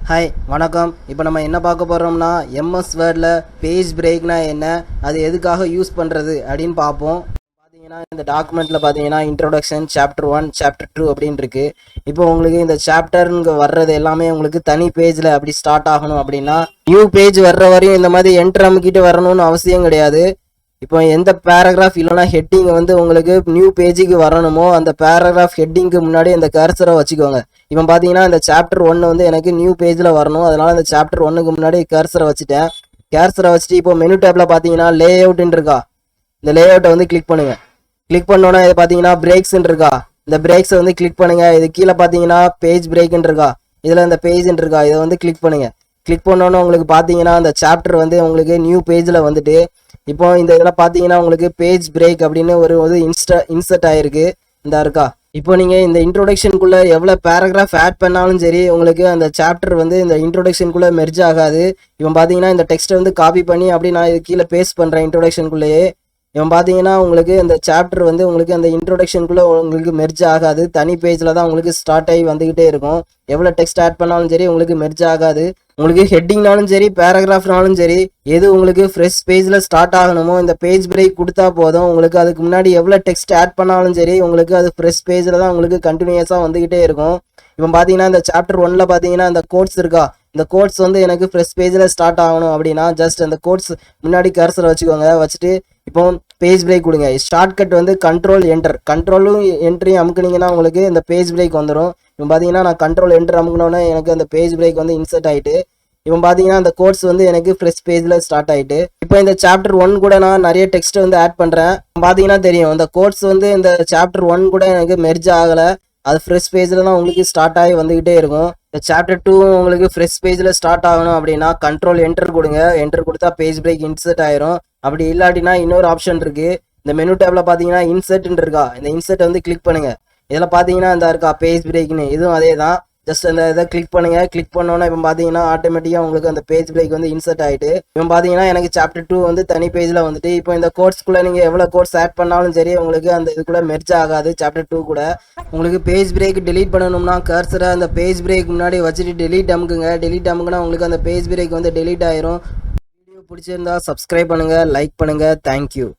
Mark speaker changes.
Speaker 1: Hi வணக்கம். இப்போ நம்ம என்ன பார்க்க போகிறோம்னா எம்எஸ் வேர்டில் பேஜ் பிரேக்னா என்ன, அது எதுக்காக யூஸ் பண்ணுறது அப்படின்னு பார்ப்போம். பார்த்தீங்கன்னா இந்த டாக்குமெண்ட்டில் பார்த்தீங்கன்னா இன்ட்ரோடக்ஷன் சாப்டர் 1 சாப்டர் 2 அப்படின்னு இருக்குது. இப்போ உங்களுக்கு இந்த சாப்டருங்க வர்றது எல்லாமே உங்களுக்கு தனி பேஜில் அப்படி ஸ்டார்ட் ஆகணும் அப்படின்னா நியூ பேஜ் வர்ற வரையும் இந்த மாதிரி என்ட்ரு அமுக்கிட்டு வரணும்னு அவசியம் கிடையாது. இப்போ எந்த பேராகிராஃப் இல்லைனா ஹெட்டிங் வந்து உங்களுக்கு நியூ பேஜுக்கு வரணுமோ அந்த பேராகிராஃப் ஹெட்டிங்க்கு முன்னாடி இந்த கர்சரை வச்சுக்கோங்க. இப்போ பார்த்தீங்கன்னா இந்த சாப்டர் 1 வந்து எனக்கு நியூ பேஜில் வரணும், அதனால இந்த சாப்டர் 1க்கு முன்னாடி கர்சரை வச்சுட்டேன். கர்சரை வச்சுட்டு இப்போ மெனு டேப்பில் பார்த்தீங்கன்னா லே அவுட்னு இருக்கா, இந்த லே அவுட்டை வந்து கிளிக் பண்ணுங்க. கிளிக் பண்ணோன்னா இது பார்த்தீங்கன்னா பிரேக்ஸ்ன்னு இருக்கா, இந்த பிரேக்ஸை வந்து கிளிக் பண்ணுங்க. இது கீழே பார்த்தீங்கன்னா பேஜ் பிரேக்ன்னு இருக்கா, இதில் இந்த பேஜ்ன்னு இருக்கா, இதை வந்து கிளிக் பண்ணுங்க. கிளிக் பண்ணோன்னே உங்களுக்கு பார்த்தீங்கன்னா அந்த சாப்டர் வந்து உங்களுக்கு நியூ பேஜில் வந்துட்டு இப்போ இந்த இதில் பார்த்தீங்கன்னா உங்களுக்கு பேஜ் பிரேக் அப்படின்னு ஒரு இன்சர்ட் ஆயிருக்கு, இந்த இருக்கா. இப்போ நீங்கள் இந்த இன்ட்ரோடக்ஷனுக்குள்ளே எவ்வளோ பேராகிராஃப் ஆட் பண்ணாலும் சரி உங்களுக்கு அந்த சாப்டர் வந்து இந்த இன்ட்ரோடக்ஷனுக்குள்ளே மெர்ஜ் ஆகாது. இப்போ பார்த்தீங்கன்னா இந்த டெக்ஸ்ட்டை வந்து காப்பி பண்ணி அப்படி நான் இது கீழே பேஸ்ட் பண்ணுறேன் இன்ட்ரோடக்ஷனுக்குள்ளேயே. இப்போ பார்த்தீங்கன்னா உங்களுக்கு இந்த சாப்டர் வந்து உங்களுக்கு அந்த இன்ட்ரோடக்ஷனுக்குள்ளே உங்களுக்கு மெர்ஜ் ஆகாது, தனி பேஜில் தான் உங்களுக்கு ஸ்டார்ட் ஆகி வந்துக்கிட்டே இருக்கும். எவ்வளோ டெக்ஸ்ட் ஆட் பண்ணாலும் சரி உங்களுக்கு மெர்ஜ் ஆகாது. உங்களுக்கு ஹெட்டிங்னாலும் சரி பேராகிராஃப்னாலும் சரி எது உங்களுக்கு ஃப்ரெஷ் பேஜில் ஸ்டார்ட் ஆகணுமோ இந்த பேஜ் பிரேக் கொடுத்தா போதும். உங்களுக்கு அதுக்கு முன்னாடி எவ்வளோ டெக்ஸ்ட் ஆட் பண்ணாலும் சரி உங்களுக்கு அது ஃப்ரெஷ் பேஜில் தான் உங்களுக்கு கண்டினியூஸாக வந்துக்கிட்டே இருக்கும். இப்போ பார்த்தீங்கன்னா இந்த சாப்டர் 1ல் பார்த்தீங்கன்னா இந்த கோட்ஸ் இருக்கா, இந்த கோட்ஸ் வந்து எனக்கு ஃப்ரெஷ் பேஜில் ஸ்டார்ட் ஆகணும் அப்படின்னா ஜஸ்ட் அந்த கோட்ஸ் முன்னாடி கர்சர் வச்சுக்கோங்க. வச்சுட்டு இப்போ பேஜ் பிரேக் கொடுங்க. ஷார்ட்கட் வந்து கண்ட்ரோல் என்டர், கண்ட்ரோலும் என்ட்ரியும் அமுக்குனீங்கன்னா உங்களுக்கு இந்த பேஜ் பிரேக் வந்துடும். இப்போ பார்த்தீங்கன்னா நான் கண்ட்ரோல் என்டர் அமுக்கினோன்னே எனக்கு அந்த பேஜ் பிரேக் வந்து இன்சர்ட் ஆகிட்டு இப்போ பார்த்தீங்கன்னா அந்த கோட்ஸ் வந்து எனக்கு ஃப்ரெஷ் பேஜில் ஸ்டார்ட் ஆகிட்டு இப்போ இந்த சாப்டர் 1 கூட நான் நிறைய டெக்ஸ்ட் வந்து ஆட் பண்ணுறேன். பார்த்தீங்கன்னா தெரியும் இந்த கோட்ஸ் வந்து இந்த சாப்டர் 1 கூட எனக்கு மெர்ஜ் ஆகலை, அது ஃப்ரெஷ் பேஜில் தான் உங்களுக்கு ஸ்டார்ட் ஆகி வந்துக்கிட்டே இருக்கும். இந்த சாப்டர் 2 உங்களுக்கு ஃப்ரெஷ் பேஜில் ஸ்டார்ட் ஆகணும் அப்படின்னா கண்ட்ரோல் என்டர் கொடுங்க. என்டர் கொடுத்தா பேஜ் பிரேக் இன்சர்ட் ஆயிரும். அப்படி இல்லாட்டினா இன்னொரு ஆப்ஷன் இருக்குது, இந்த மெனு டேப்பில் பார்த்தீங்கன்னா இன்சர்ட்னு இருக்கா, இந்த இன்சர்ட் வந்து கிளிக் பண்ணுங்க. இதில் பார்த்தீங்கன்னா இந்த இருக்கா பேஜ் பிரேக்னு, இதுவும் அதே தான். ஜஸ்ட் அந்த இதை கிளிக் பண்ணுங்க. கிளிக் பண்ணோன்னா இப்போ பார்த்தீங்கன்னா ஆட்டோமேட்டிக்காக உங்களுக்கு அந்த பேஜ் பிரேக் வந்து இன்சர்ட் ஆகிட்டு இப்போ பார்த்தீங்கன்னா எனக்கு சாப்டர் 2 வந்து தனி பேஜில் வந்துட்டு இப்போ இந்த கோர்ஸ்க்குள்ளே நீங்கள் எவ்வளோ கோர்ஸ் ஆட் பண்ணாலும் சரி உங்களுக்கு அந்த இதுக்குள்ளே மெர்ஜ் ஆகாது. சாப்டர் 2 கூட உங்களுக்கு பேஜ் பிரேக் டெலீட் பண்ணணும்னா கர்சரை அந்த பேஜ் பிரேக் முன்னாடி வச்சுட்டு டெலீட் அமுக்குங்க. டெலீட் அமுக்குனா உங்களுக்கு அந்த பேஜ் பிரேக் வந்து டெலீட் ஆயிரும். வீடியோ பிடிச்சிருந்தா சப்ஸ்கிரைப் பண்ணுங்கள், லைக் பண்ணுங்கள். தேங்க்யூ.